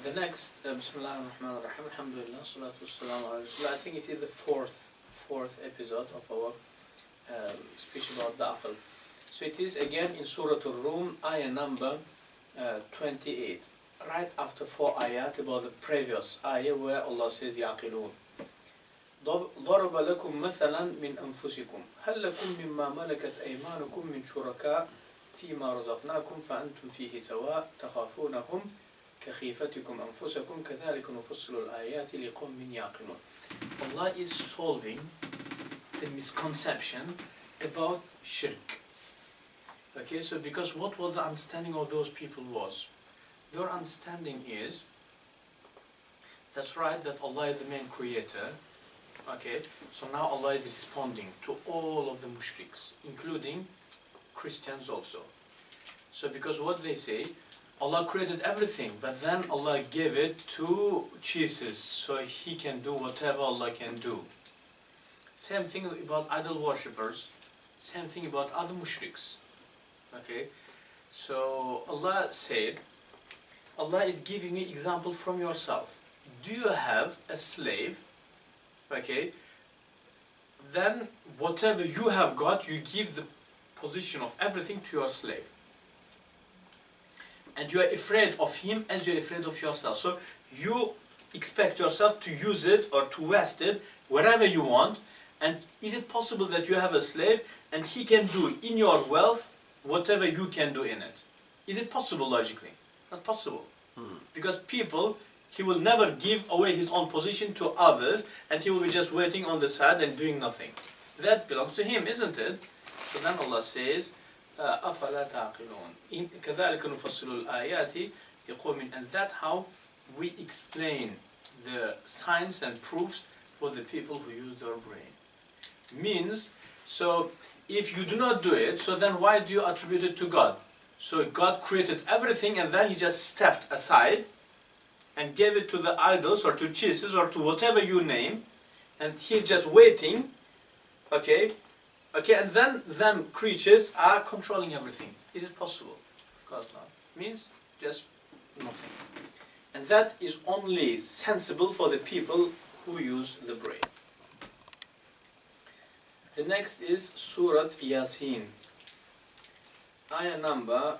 The next, Bismillah ar-Rahman ar-Rahim, Alhamdulillah, Salatu Wassalamu ala Rasulullah. I think it is the fourth episode of our speech about the Aql. So it is again in Surah Al-Rum, ayah number 28, right after 4 ayat about the previous ayah where Allah says, يَعْقِلُونَ ضرب لكم مثلا من أنفسكم هل لكم مما ملكت أيمانكم من شركاء فيما رزقناكم فأنتم فيه سواء تخافونهم كخيفتكم أنفسكم كذلك نفصل الآيات لقوم يعقلون. Allah is solving the misconception about shirk. Okay, so because what was the understanding of those people was? Their understanding is, that's right, that Allah is the main creator. Okay, so now Allah is responding to all of the mushriks, including Christians also. So because what they say, Allah created everything, but then Allah gave it to Jesus, so He can do whatever Allah can do. Same thing about idol worshippers, same thing about other mushriks. Okay, so Allah said, Allah is giving you example from yourself. Do you have a slave? Okay, then whatever you have got, you give the position of everything to your slave. And you are afraid of him as you are afraid of yourself. So you expect yourself to use it or to waste it wherever you want. And is it possible that you have a slave and he can do in your wealth whatever you can do in it? Is it possible logically? Not possible. Because people, he will never give away his own position to others, and he will be just waiting on the side and doing nothing. That belongs to him, isn't it? So then Allah says, أَفَلَا تَعْقِلُونَ كَذَلِكَ نُفَصِّلُ الْآيَاتِ لِقَوْمٍ. And that's how we explain the signs and proofs for the people who use their brain. Means, so if you do not do it, so then why do you attribute it to God? So God created everything and then He just stepped aside and gave it to the idols or to Jesus or to whatever you name, and He's just waiting, okay, and then creatures are controlling everything. Is it possible? Of course not. Means just nothing. And that is only sensible for the people who use the brain. The next is Surah Yasin, ayah number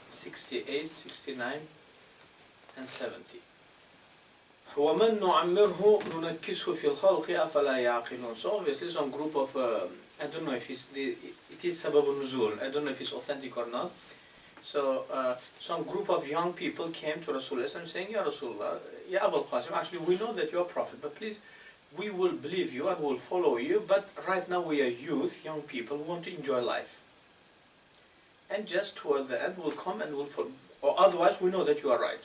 68, 69 and 70. وَمَنْ نُعَمِّرْهُ نُنَكِّسْهُ فِي الْخَلْقِ أَفَلَا يَعْقِلُونَ. So obviously some group of, I don't know if it is Sabab al-Nuzul, I don't know if it's authentic or not. So some group of young people came to Rasulullah saying, Ya Rasulullah, Ya Abul Qasim, actually we know that you are a prophet, but please, we will believe you and will follow you, but right now we are youth, young people, who want to enjoy life. And just towards the end we'll come and we'll follow, or otherwise we know that you are right.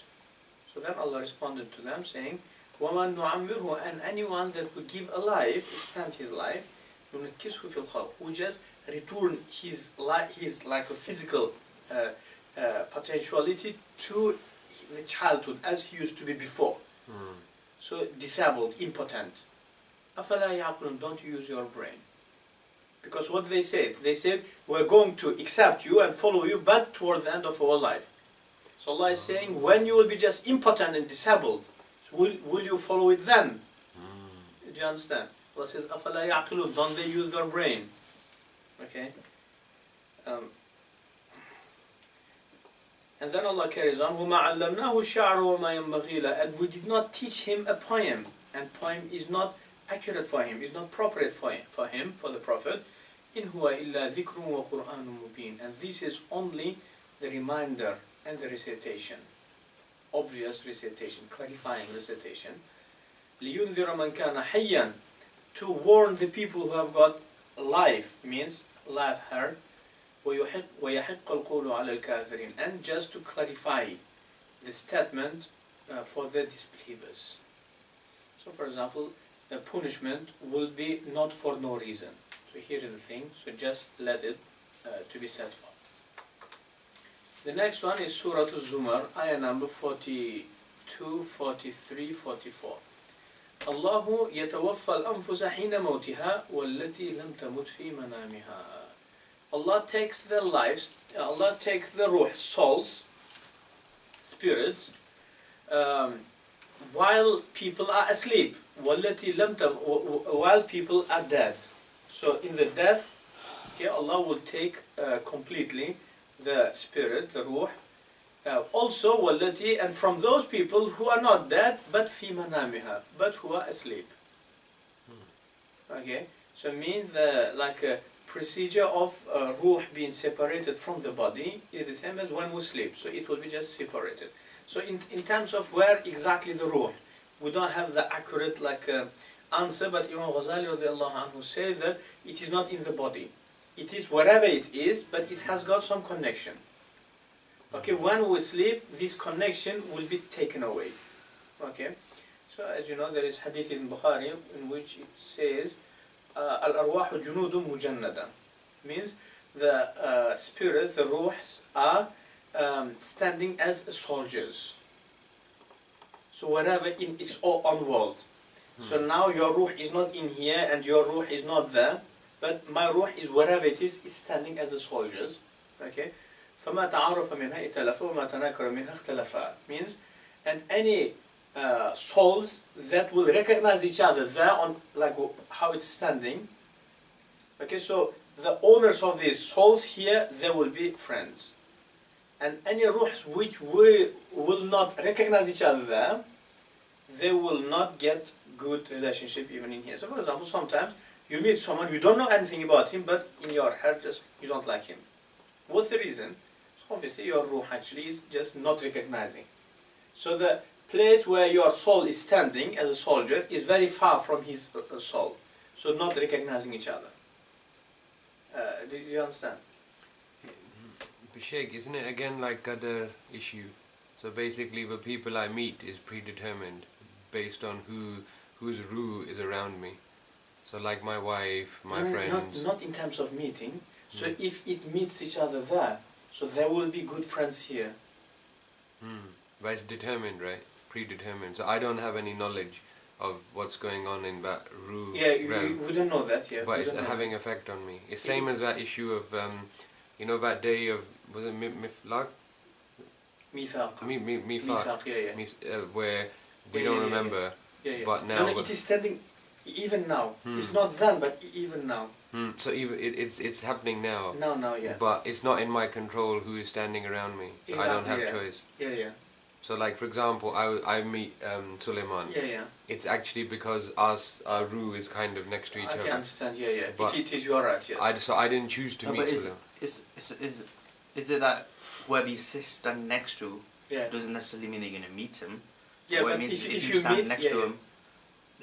So then Allah responded to them saying, وَمَنْ نُعَمِّرْهُ, and anyone that would give a life, extend his life, نُنَكِّسْهُ فِي الْخَلْقِ, who just return his like a physical potentiality to the childhood as he used to be before. So disabled, impotent. أَفَلَا يَعْقِلُونَ, don't you use your brain? Because what they said, we're going to accept you and follow you, but towards the end of our life. So Allah is saying, when you will be just impotent and disabled, will you follow it then? Do you understand? Allah says, أَفَلَا يَعْقِلُونَ, don't they use their brain? Okay? And then Allah carries on, وَمَا عَلَّمْنَاهُ الشَّعْرَ وَمَا يَنْبَغِي لَهُ, and we did not teach him a poem, and poem is not accurate for him, is not appropriate for him, for the Prophet. إِنْ هُوَ إِلَّا ذِكْرٌ وَقُرْآنٌ مُبِينٌ, and this is only the reminder and the recitation, obvious recitation, clarifying recitation. لِيُنذِرَ مَنْ كَانَ حَيًّا, to warn the people who have got life, means life heard, وَيَحِقَّ الْقَوْلُ عَلَى الْكَافِرِينَ, and just to clarify the statement for the disbelievers. So for example, a punishment will be not for no reason. So here is the thing, so just let it to be set up. The next one is Surah Al-Zumar, ayah number 42, 43, 44. Allahu yatawaffa al-anfusa hina mawtiha wallati lam tamut fi manamiha. Allah takes the lives, Allah takes the ruh, souls, spirits, um, while people are asleep, وَالَّتِي لَمْ while people are dead. So in the death, okay, Allah will take completely the spirit, the ruh. Also, وَالَّتِي, and from those people who are not dead, but فِي مَنَامِهَا, but who are asleep. Okay, so it means like a procedure of ruh being separated from the body is the same as when we sleep. So it will be just separated. So in terms of where exactly the ruh, we don't have the accurate answer, but Imam Ghazali radiallahu anhu says that it is not in the body. It is wherever it is, but it has got some connection. Okay, when we sleep, this connection will be taken away. Okay, so as you know, there is hadith in Bukhari in which it says, Al-arwahu junudun mujannada, means the spirits, the ruhs, are standing as soldiers. So wherever in its own world. So now your ruh is not in here and your ruh is not there, but my ruh is wherever it is standing as a soldiers. Okay. فَمَا تَعَارَفَ مِنْهَا ائْتَلَفَ وَمَا تَنَاكَرَ مِنْهَا اخْتَلَفَ, means, and any souls that will recognize each other there on like how it's standing. Okay, so the owners of these souls here, they will be friends. And any ruhs which will not recognize each other there, they will not get good relationship even in here. So for example, sometimes you meet someone, you don't know anything about him, but in your heart just you don't like him. What's the reason? So obviously your ruh actually is just not recognizing. So the place where your soul is standing as a soldier is very far from his soul. So not recognizing each other. Do you understand? Sheikh, isn't it again like other issue? So basically the people I meet is predetermined based on whose ruh is around me. So like my wife, my friends. Not in terms of meeting. So if it meets each other there, so there will be good friends here. But it's determined, right? Predetermined. So I don't have any knowledge of what's going on in that ruh. Yeah, we don't know that, yeah. But it's having effect on me. It's same as that issue of, you know, that day of, was it Miflaq? Mithaq. Mithaq, yeah. Where we don't remember. Yeah. But now. No, it is standing even now. It's not then, but even now. So even it's happening now. Now, yeah. But it's not in my control who is standing around me. Exactly, I don't have choice. Yeah. So like for example, I meet Suleiman. Yeah. It's actually because our ruh is kind of next to each other. I can understand. Yeah. But it is your right. Yes. So I didn't choose to meet Suleiman. Is it that whoever you stand next to doesn't necessarily mean that you're going to meet him? Yeah, but it means if you stand next to him,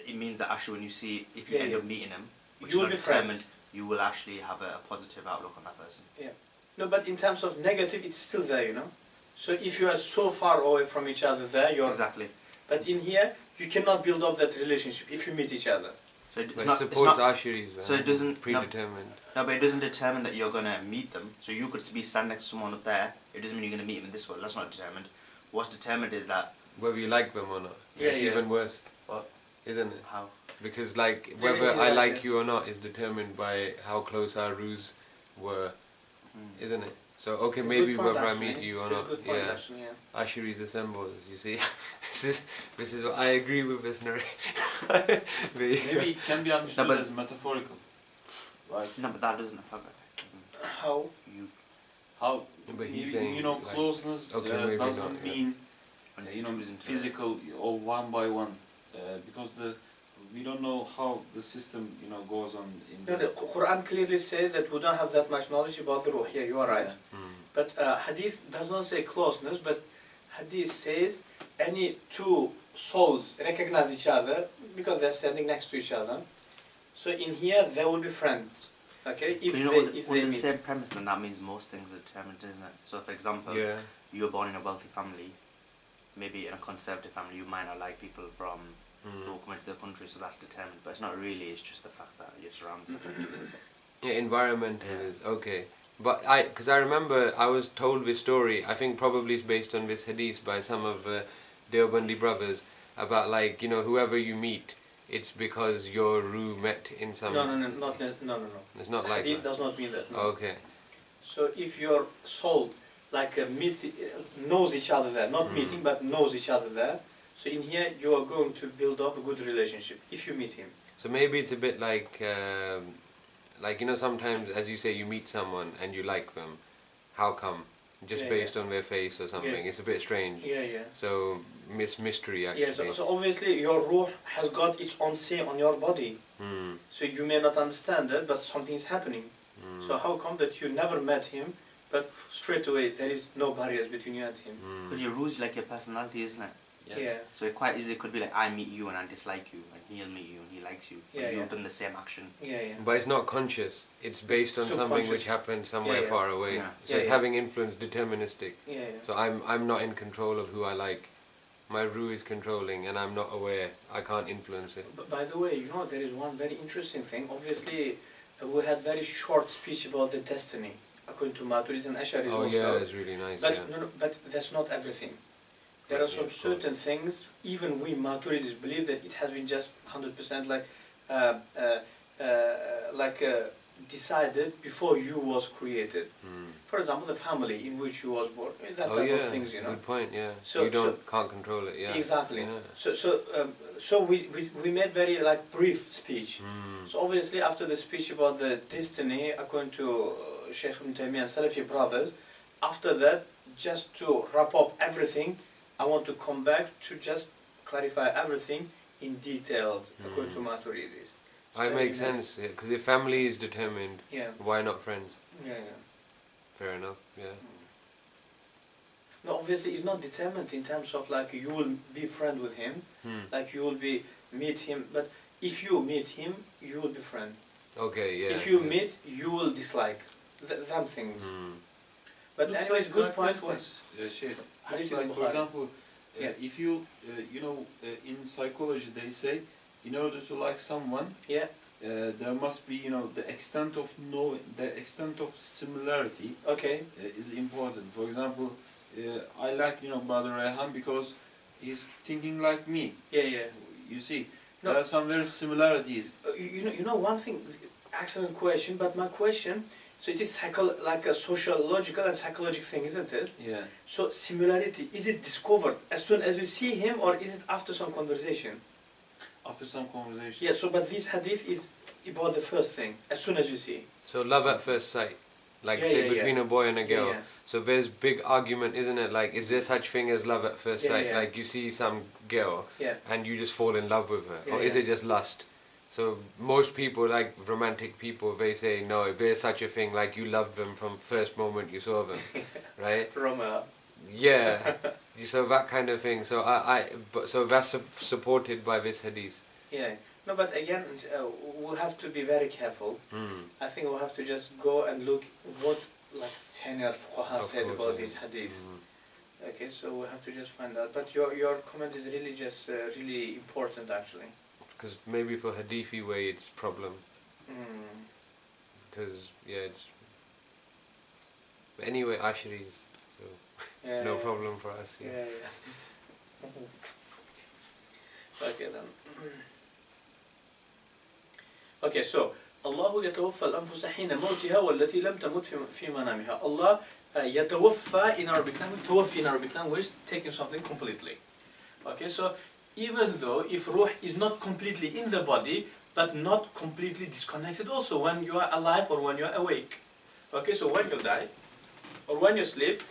it means that actually when if you end up meeting him, which you will is be determined, friends. you will actually have a positive outlook on that person. Yeah. No, but in terms of negative, it's still there, you know. So if you are so far away from each other there, you're... Exactly. But in here, you cannot build up that relationship if you meet each other. So it's not Ashuri's so it doesn't predetermined. No, but it doesn't determine that you're gonna meet them. So you could be standing next to someone up there. It doesn't mean you're gonna meet them in this world. That's not determined. What's determined is that whether you like them or not. It's even worse. What? Isn't it? How? Because like whether I like you or not is determined by how close our ruhs were, isn't it? So okay, it's maybe whether I meet you or not. Ashuri's assembled. You see, this is what I agree with this narration. Maybe it can be understood as metaphorical. Like no, but that doesn't affect it. How? But he's saying, you know, like, closeness doesn't mean physical or one by one, because we don't know how the system goes on. The Quran clearly says that we don't have that much knowledge about the ruh. Yeah, you are right. But Hadith does not say closeness, but Hadith says any two souls recognize each other because they're standing next to each other. So in here they will be friends. Okay, if they the same premise, then that means most things are determined, isn't it? So, for example, you were born in a wealthy family, maybe in a conservative family, you might not like people from who come into the country, so that's determined. But it's not really; it's just the fact that you're surrounded. Environment is okay. But because I remember I was told this story. I think probably it's based on this hadith by some of Deobandi brothers about whoever you meet. It's because your ruh met in some... No. It's not like Hadith that. does not mean that. No. Okay. So if your soul knows each other there, not meeting, but knows each other there. So in here, you are going to build up a good relationship if you meet him. So maybe it's a bit like sometimes, as you say, you meet someone and you like them. How come? Just based on their face or something. Yeah. It's a bit strange. Yeah. So mystery actually. Yeah. So obviously your ruh has got its own say on your body. So you may not understand it, but something is happening. So how come that you never met him, but straight away there is no barriers between you and him? Because your ruh is like your personality, isn't it? Yeah. So it quite easily could be like I meet you and I dislike you, and he'll meet you and he likes you. But you've done the same action. Yeah. But it's not conscious. It's based on something which happened somewhere far away. Yeah. So it's having influence, deterministic. Yeah. So I'm not in control of who I like. My ruh is controlling, and I'm not aware. I can't influence it. But by the way, there is one very interesting thing. Obviously, we had very short speech about the destiny, according to Maturidis and Ash'aris also. Oh yeah, it's really nice. But but that's not everything. There are some certain things, even we Maturidis believe that it has been just 100% decided before you was created. For example, the family in which you was born, that type of things, Good point, yeah. So you can't control it, yeah. Exactly. Yeah. So we made very brief speech. So obviously after the speech about the destiny, according to Sheikh Ibn Taymiyyah and Salafi brothers, after that, just to wrap up everything, I want to come back to just clarify everything in detail, according to Maturidis. So it makes sense, because if family is determined, why not friends? Yeah. Fair enough, yeah. No, obviously it's not determined in terms of you will be friend with him, you will meet him, but if you meet him, you will be friend. Okay, yeah. If you meet, you will dislike some things. But anyways, good point was... for example, if you, in psychology they say, in order to like someone, there must be, the extent of similarity is important. For example, I like, Brother Rehan because he's thinking like me. Yeah. You see, there are some very similarities. One thing, excellent question, but my question, so it is like a sociological and psychological thing, isn't it? Yeah. So similarity, is it discovered as soon as you see him, or is it after some conversation? After some conversation. Yeah, so but this hadith is about the first thing, as soon as you see. So love at first sight, between a boy and a girl. Yeah. So there's big argument, isn't it? Is there such thing as love at first sight? Yeah. You see some girl and you just fall in love with her, or is it just lust? So most people, romantic people, they say no. There's such a thing, you loved them from first moment you saw them, right? Yeah. So that kind of thing. So so that's supported by this hadith. Yeah. No, but again, we'll have to be very careful. I think we'll have to just go and look what senior fuqaha said about this hadith. Okay, so we'll have to just find out. But your comment is really just really important, actually. Because maybe for hadithi way it's problem. Because it's. But anyway, Ash'aris, so no problem for us. Yeah. Okay then. Okay, so الله يتوفى الأنفس حين موتها والتي لم تمت في منامها. Allah يتوفى in Arabic language, توفي in Arabic language, taking something completely. Okay, so even though if ruh is not completely in the body, but not completely disconnected also when you are alive or when you are awake. Okay, so when you die or when you sleep,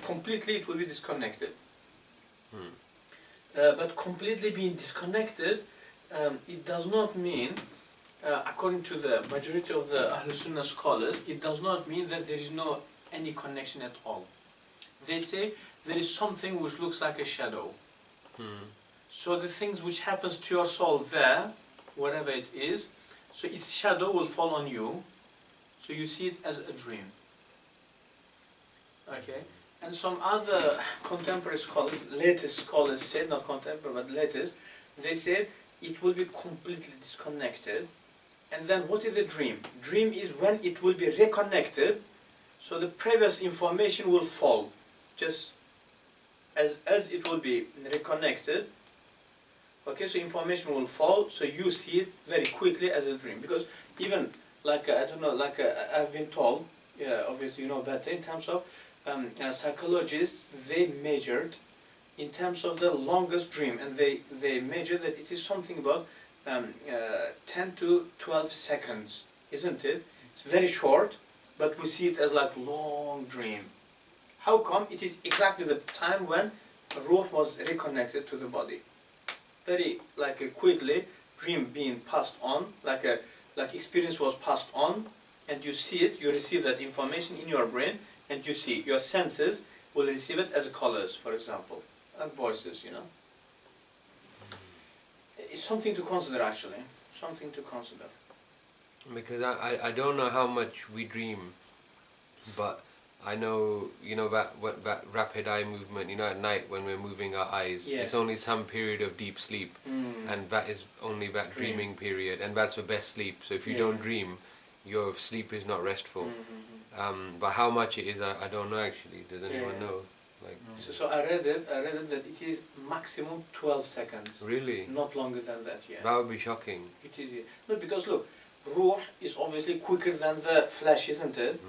completely it will be disconnected. But completely being disconnected, it does not mean, according to the majority of the Ahlul Sunnah scholars, it does not mean that there is no any connection at all. They say there is something which looks like a shadow. So the things which happens to your soul there, whatever it is, so its shadow will fall on you, so you see it as a dream. Okay? And some other contemporary scholars, latest scholars said, not contemporary but latest, they said it will be completely disconnected. And then what is a dream? Dream is when it will be reconnected, so the previous information will fall, just as it will be reconnected. Okay, so information will fall, so you see it very quickly as a dream. Because even, I don't know, I've been told, obviously you know better, in terms of psychologists, they measured in terms of the longest dream, and they measured that it is something about 10 to 12 seconds, isn't it? It's very short, but we see it as like long dream. How come? It is exactly the time when ruh was reconnected to the body. Very quickly, dream being passed on, like experience was passed on, and you see it, you receive that information in your brain, and you see, your senses will receive it as colors, for example, and voices, you know. It's something to consider, actually, something to consider. Because I don't know how much we dream, but I know, you know, that rapid eye movement, you know, at night when we're moving our eyes, yeah. It's only some period of deep sleep, and that is only that dreaming period, and that's the best sleep. So if you don't dream, your sleep is not restful. But how much it is, I don't know actually. Does anyone know? Like, so I read it that it is maximum 12 seconds. Really? Not longer than that, yeah. That would be shocking. It is, no, because look, ruh is obviously quicker than the flesh, isn't it?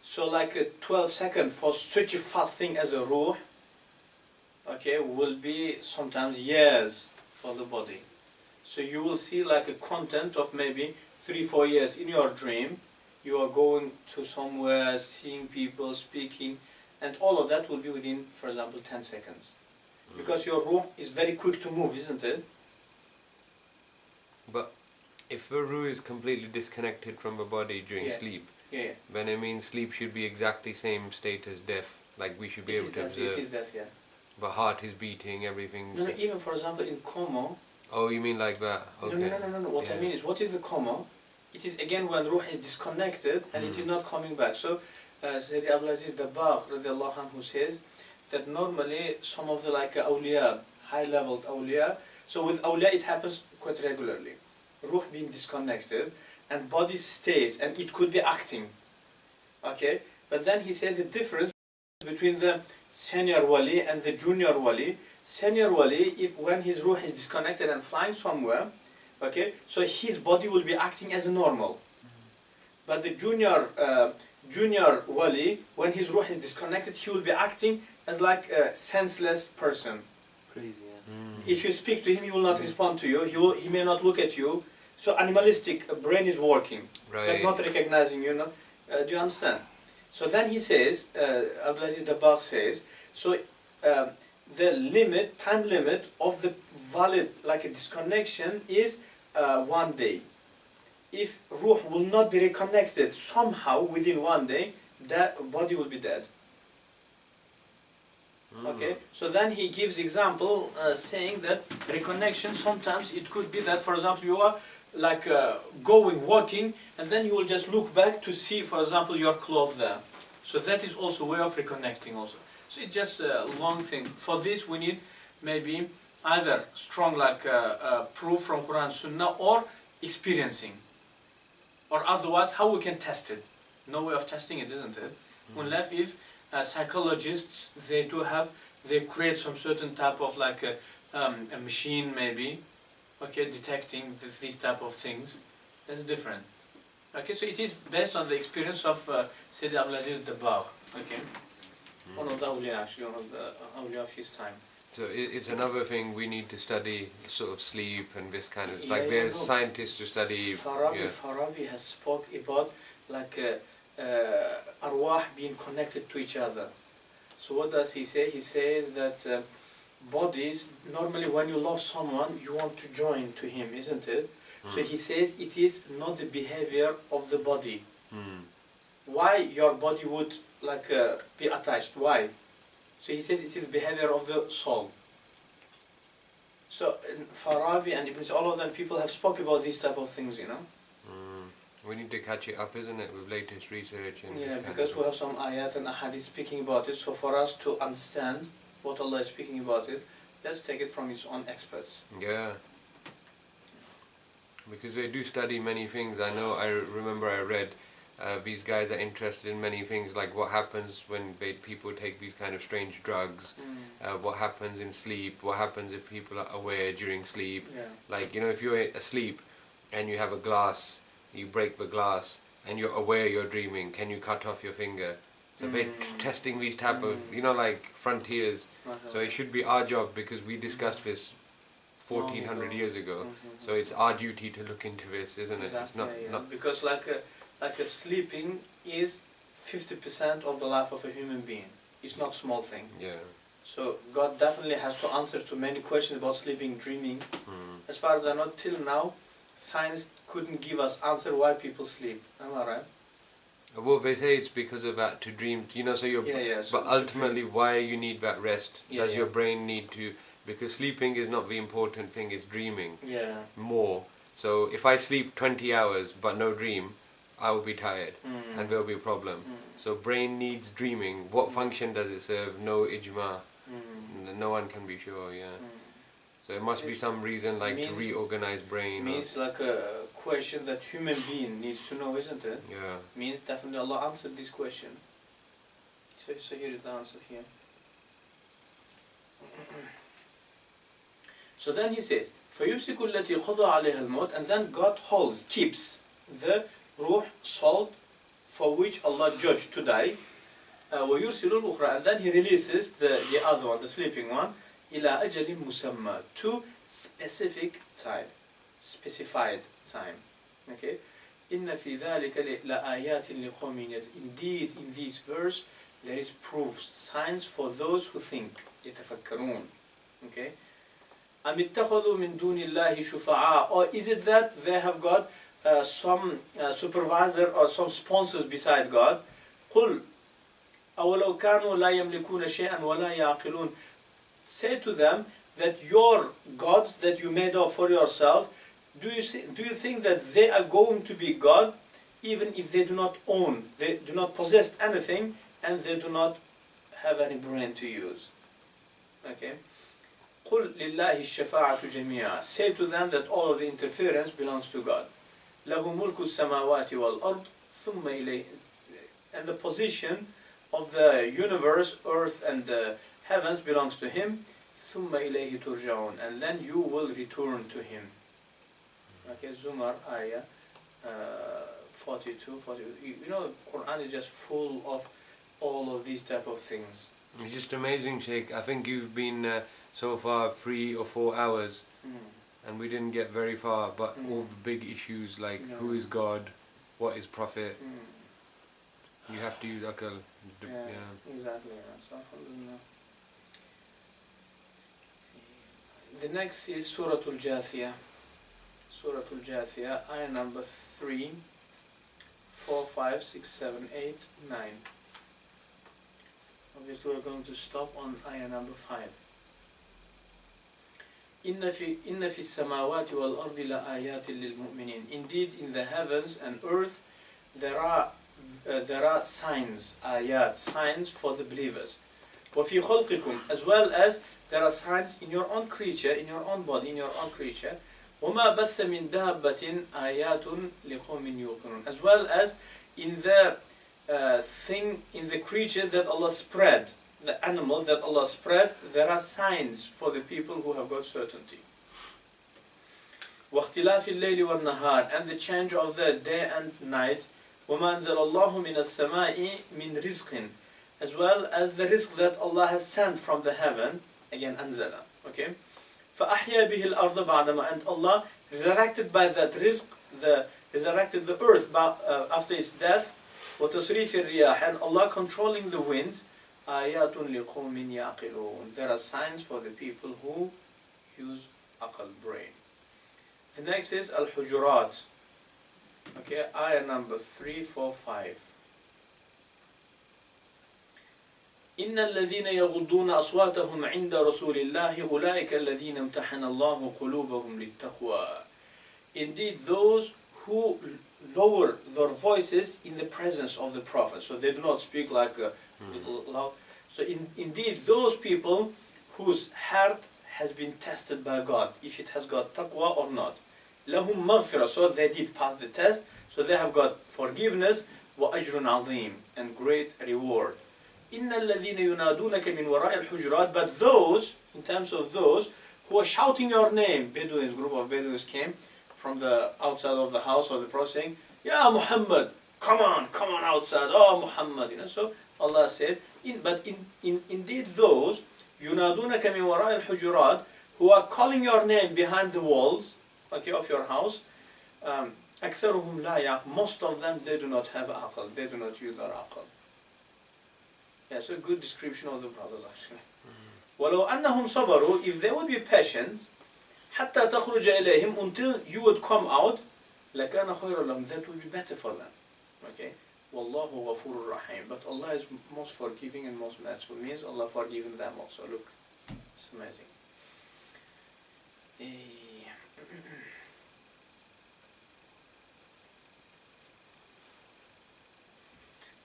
So like a 12 seconds for such a fast thing as a ruh, okay, will be sometimes years for the body. So you will see like a content of maybe 3-4 years in your dream. You are going to somewhere, seeing people, speaking, and all of that will be within, for example, 10 seconds. Because your ruh is very quick to move, isn't it? But if the ruh is completely disconnected from the body during sleep, then it means sleep should be exactly same state as death. Like we should be able to observe. It is death, yeah. The heart is beating, everything. No, even for example in coma. Oh, you mean like that? Okay. No. What I mean is, what is the coma? It is again when ruh is disconnected and it is not coming back. So, Sayyidi Abdulaziz Dabbagh radiallahu anhu says that normally some of the awliya, high-level awliya, so with awliya it happens quite regularly. Ruh being disconnected and body stays, and it could be acting. Okay? But then he says the difference between the senior wali and the junior wali. Senior wali, when his ruh is disconnected and flying somewhere, okay, so his body will be acting as normal. But the junior wali, when his ruh is disconnected, he will be acting as like a senseless person. Crazy, yeah. If you speak to him, he will not respond to you. He may not look at you. So animalistic brain is working, like not recognizing you. Know? Do you understand? So then he says, Abdulaziz Dabbagh says, so the time limit of the valid, like a disconnection, is 1 day. If ruh will not be reconnected somehow within 1 day, that body will be dead. Okay, so then he gives example saying that reconnection, sometimes it could be that, for example, you are like walking, and then you will just look back to see, for example, your clothes there. So that is also a way of reconnecting also. So it's just a long thing. For this we need maybe either strong proof from Quran and Sunnah, or experiencing. Or otherwise, how we can test it? No way of testing it, isn't it? Unless if psychologists, they create some certain type of a machine maybe, okay, detecting these type of things. That's different. Okay, so it is based on the experience of Sayyidi Abdulaziz Dabbagh, okay? One of the awliya, actually, one of the awliya of his time. So it's another thing we need to study, sort of sleep and this kind of, there's scientists to study. Farabi has spoke about arwah being connected to each other. So what does he say? He says that bodies, normally when you love someone, you want to join to him, isn't it? So he says it is not the behavior of the body. Why your body would be attached? Why? So he says it is the behavior of the soul. So Farabi and Ibn Sina, all of them, people have spoke about these type of things, you know. We need to catch it up, isn't it, with latest research and because we have some ayat and ahadith speaking about it. So for us to understand what Allah is speaking about it, let's take it from His own experts. Yeah. Because they do study many things. I remember I read these guys are interested in many things, like what happens when people take these kind of strange drugs, what happens in sleep, what happens if people are aware during sleep. Like, you know, if you're asleep and you have a glass, you break the glass and you're aware you're dreaming, can you cut off your finger? So we're testing these type of, like frontiers. So it should be our job, because we discussed this 1400 years ago. So it's our duty to look into this, isn't it? It's not because like a sleeping is 50% of the life of a human being. It's not small thing. Yeah. So God definitely has to answer to many questions about sleeping, dreaming. As far as I know, till now, science couldn't give us answer why people sleep. Am I right? Well, they say it's because of that, to dream, so you're... So but ultimately, why you need that rest? Does your brain need to... Because sleeping is not the important thing, it's dreaming more. So if I sleep 20 hours but no dream, I will be tired and there will be a problem. So brain needs dreaming. What function does it serve? No ijma. No one can be sure, So it must be some reason, like to reorganize brain. Means like a question that human being needs to know, isn't it? Yeah. Means definitely Allah answered this question. So here is the answer here. So then he says, فَيُمْسِكُ الَّتِي قَضَى عَلَيْهَا الْمَوْتِ, and then God keeps the ruh, soul, for which Allah judged to die, وَيُرْسِلُ الْأُخْرَى, and then he releases the other one, the sleeping one, إِلَى أَجَلٍ مُسَمَّى, to specified time. Okay? إِنَّ فِي ذَلِكَ لَآيَاتٍ لِقَوْمٍ يَتَفَكَّرُونَ. Indeed, in this verse, there is proof, signs for those who think. يَتَفَكَّرُونَ. Okay? أَمِ اتَّخَذُوا مِن دُونِ اللَّهِ شُفَعَاءَ, or is it that they have got some supervisor or some sponsors beside God? قُلْ أَوَلَوْ كَانُوا لَا يَمْلِكُونَ شَيْئًا وَلَا يَعْقِلُونَ. Say to them that your gods that you made up for yourself, do you think that they are going to be God, even if they do not own, they do not possess anything, and they do not have any brain to use? Okay. قُلْ لِلَّهِ الشَّفَاعَةُ جَمِيعًا. Say to them that all of the interference belongs to God. لَهُ مُلْكُ السَّمَاوَاتِ وَالْأَرْضِ ثُمَّ إِلَيْهِ. And the position of the universe, earth and the heavens belongs to Him. ثُمَّ إِلَيْهِ تُرْجَعُونَ. And then you will return to Him. Okay, Zumar ayah 42, 40. Quran is just full of all of these type of things. It's just amazing, Sheikh. I think you've been so far 3 or 4 hours, and we didn't get very far, but all the big issues like who is God, what is Prophet, you have to use akal. Exactly. The next is Surah Al-Jathiyah. Surah Al-Jathiyah, ayah number 3, 4, 5, 6, 7, 8, 9. Obviously we're going to stop on ayah number 5. إِنَّ فِي السَّمَاوَاتِ وَالْأَرْضِ لَآيَاتٍ لِلْمُؤْمِنِينَ. Indeed, in the heavens and earth there are signs, ayat, signs for the believers. وَفِي خَلْقِكُمْ, as well as there are signs in your own creature, in your own body, in your own creature. وَمَا بَثَّ مِن دَابَّةٍ آيَاتٌ لِقَوْمٍ يُوقِنُونَ. As well as in the in the creatures that Allah spread, the animals that Allah spread, there are signs for the people who have got certainty. وَاخْتِلَافِ اللَّيْلِ وَالنَّهَارِ, and the change of the day and night. وَمَا أَنزَلَ اللَّهُ مِنَ السَّمَاءِ مِنْ رِزْقٍ, as well as the rizq that Allah has sent from the heaven. Again, anzala. Okay. فَأَحْيَا بِهِ الْأَرْضَ بَعْدَمَا, and Allah resurrected by that rizq, resurrected the earth after its death. وَتَصْرِيفِ الرِّيَاحِ, and Allah controlling the winds. آيَاتٌ لِقَوْمٍ يَعْقِلُونَ. There are signs for the people who use aqal, brain. The next is Al-Hujurat. Okay, ayah number 3, 4, 5. إِنَّ الَّذِينَ يَغُضُّونَ أَصْوَاتَهُمْ عِنْدَ رَسُولِ اللَّهِ أُولَٰئِكَ الَّذِينَ امْتَحَنَ اللَّهُ قُلُوبَهُمْ لِلتَّقْوَى. Indeed, those who lower their voices in the presence of the Prophet, so they do not speak like loud. So indeed, those people whose heart has been tested by God, if it has got taqwa or not. لَهُمْ مَغْفِرَةٌ, so they did pass the test, so they have got forgiveness, وَأَجْرٌ عَظِيمٌ, and great reward. إِنَّ الَّذِينَ يُنَادُونَكَ مِنْ وَرَاءِ الْحُجُرَاتِ, but those, in terms of those who are shouting your name, Bedouins, group of Bedouins came from the outside of the house of the Prophet saying, Ya Muhammad, come on outside, oh Muhammad, so Allah said, indeed those يُنَادُونَكَ مِنْ وَرَاءِ الْحُجُرَاتِ who are calling your name behind the walls, okay, of your house, أَكْثَرُهُمْ لَا يَعْقِلُونَ, most of them, they do not have aql, they do not use their aql. Yeah, so a good description of the brothers actually. وَلَوْ أَنَّهُمْ صَبَرُوا, if they would be patient, حَتَّى تَخْرُجَ إِلَيْهِمْ, until you would come out, لَكَانَ خَيْرًا لَهُمْ, that would be better for them. Okay? وَاللَّهُ غَفُورٌ رَحِيمٌ, but Allah is most forgiving and most merciful, means Allah forgiving them also. Look, it's amazing.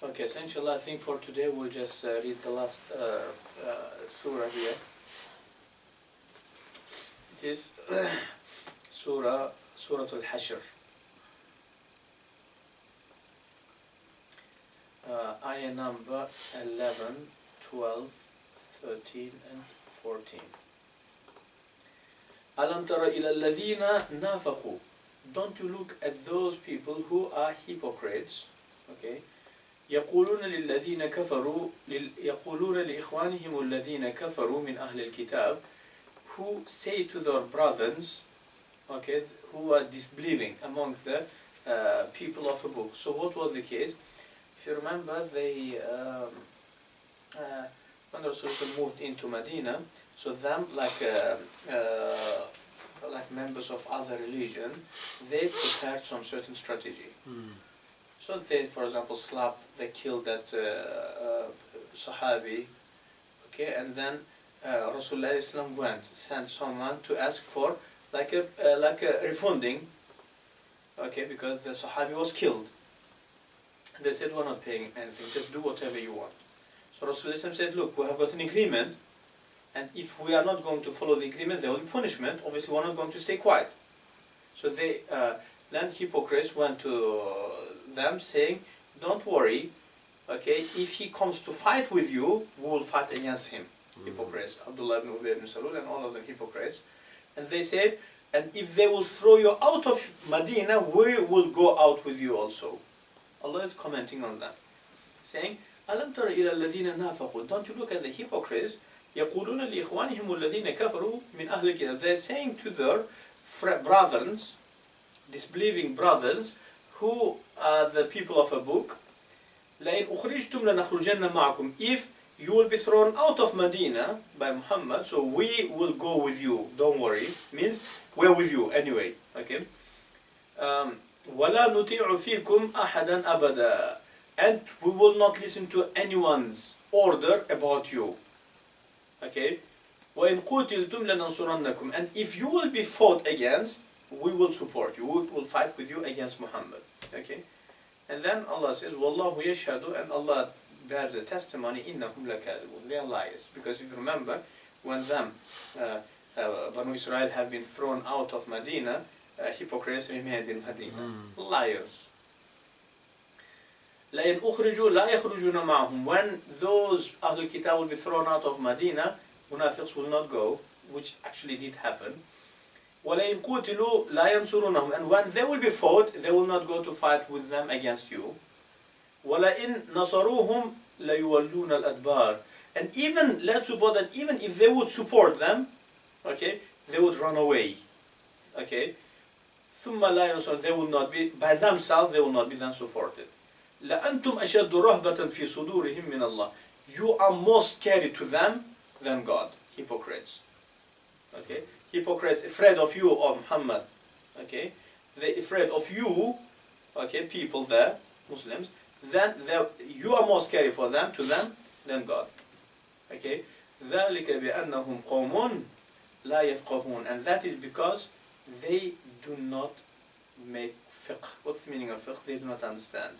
Okay, so inshallah I think for today we'll just read the last surah here. It is Surah Al-Hashr. Ayah number 11, 12, 13 and 14. Alam tara ila allazina nafaqu. Don't you look at those people who are hypocrites, okay? يقولون للذين كفروا يقولون لإخوانهم الذين كفروا من أهل الكتاب, who say to their brothers, okay, who are disbelieving amongst the people of a book. So what was the case? If you remember, they when the Rasul moved into Medina, so them like members of other religion, they prepared some certain strategy. So they, for example, they killed that Sahabi, okay, and then Rasulullah sent someone to ask for like a refunding, okay, because the Sahabi was killed. And they said, we're not paying anything, just do whatever you want. So Rasulullah said, look, we have got an agreement, and if we are not going to follow the agreement, there will be punishment. Obviously, we're not going to stay quiet. So they then hypocrites went to them saying, don't worry, okay, if he comes to fight with you, we will fight against him. Hypocrites, Abdullah ibn Ubay ibn Salul and all of them hypocrites. And they said, and if they will throw you out of Medina, we will go out with you also. Allah is commenting on that, saying, Alam tara ila alladhina nafaqu, don't you look at the hypocrites, يقولون لإخوانهم الذين كفروا من أهل الكتاب, they're saying to their brothers, disbelieving brothers, who are the people of a book, لَإِنْ أُخْرِجْتُمْ لَنَخْرُجَنَّ مَعَكُمْ, if you will be thrown out of Medina by Muhammad, so we will go with you, don't worry, means we're with you anyway, okay? وَلَا نُطِيعُ فِيكُمْ أَحَدًا أَبَدًا, and we will not listen to anyone's order about you, okay? وَإِنْ قُوتِلْتُمْ لَنَنْصُرَنَّكُمْ, and if you will be fought against, we will support you, we will fight with you against Muhammad, okay? And then Allah says, Wallahu yashhadu, and Allah bears the testimony, innahum lakadibun, they are liars. Because if you remember, when them, Banu Israel have been thrown out of Medina, hypocrites remained in Medina. Liars. لَإِنْ أُخْرِجُوا لَا يَخْرُجُونَ مَعَهُمْ, when those Ahlul Kitab will be thrown out of Medina, Munafiqs will not go, which actually did happen. وَلَئِنْ قُوتِلُوا لَا يَنْصُرُونَهُم, and when they will be fought, they will not go to fight with them against you. وَلَئِنْ نَصَرُوهُمْ لَيُوَلُّونَ الْأَدْبَارِ, and even, let's suppose that even if they would support them, okay, they would run away, okay. ثُمَّ لَا يَنْصُرُونَ, they will not be, by themselves, they will not be then supported. لَأَنْتُمْ أَشَدُّ رَهْبَةً فِي صُدُورِهِمْ مِنَ اللَّهِ, you are more scary to them than God, hypocrites, okay. Hypocrites afraid of you, O Muhammad, okay, they afraid of you, okay, people there, Muslims, then you are more scary for them, to them, than God, okay. ذَلِكَ بِأَنَّهُمْ قَوْمٌ لَا يَفْقَهُونَ, and that is because they do not make fiqh. What's the meaning of fiqh? They do not understand.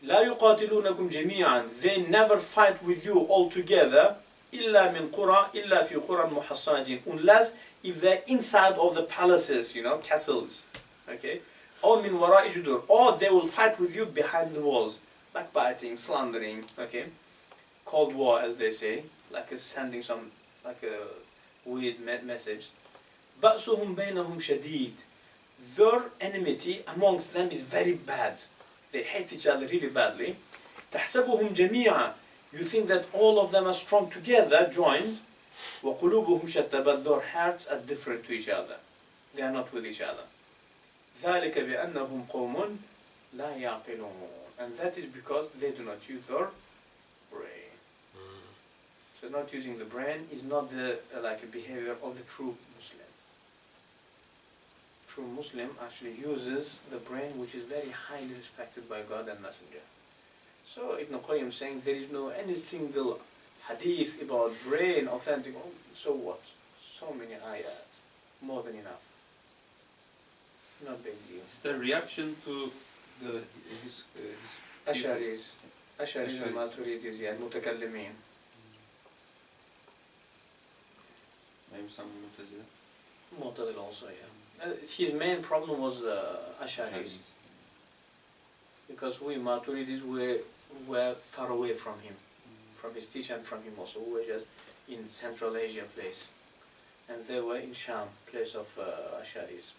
لَا يُقَاتِلُونَكُمْ جَمِيعًا, they never fight with you all together, إِلَّا مِنْ قُرَى إِلَّا فِي قُرًى مُحَصَّنَةٍ, unless if they're inside of the palaces, you know, castles, okay, or مِنْ وَرَاءِ جُدُرٍ, or they will fight with you behind the walls, backbiting, slandering, okay, cold war as they say, like sending some, like a weird message. بَأْسُهُمْ بَيْنَهُمْ شَدِيد, their enmity amongst them is very bad, they hate each other really badly. تحسبهم جميعا. You think that all of them are strong together, joined. وقلوبهم شتى, but their hearts are different to each other. They are not with each other. ذلك بأنهم قوم لا يعقلون. And that is because they do not use their brain. So not using the brain is not the like a behavior of the true Muslim. True Muslim actually uses the brain, which is very highly respected by God and Messenger. So Ibn Qayyim saying there is no any single hadith about brain authentic. Oh, so what? So many ayat, more than enough. Not big deal. It's the reaction to his Ash'aris and Maturidis, yeah, Mutakallimin. Maybe some Mu'tazila. Mu'tazila also, yeah. His main problem was Ash'aris. Because we Maturidis were far away from him, from his teacher and from him also. We were just in Central Asia place. And they were in Sham, place of Ash'aris.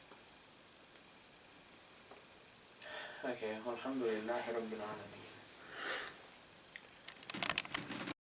Okay, alhamdulillah rabbil alamin.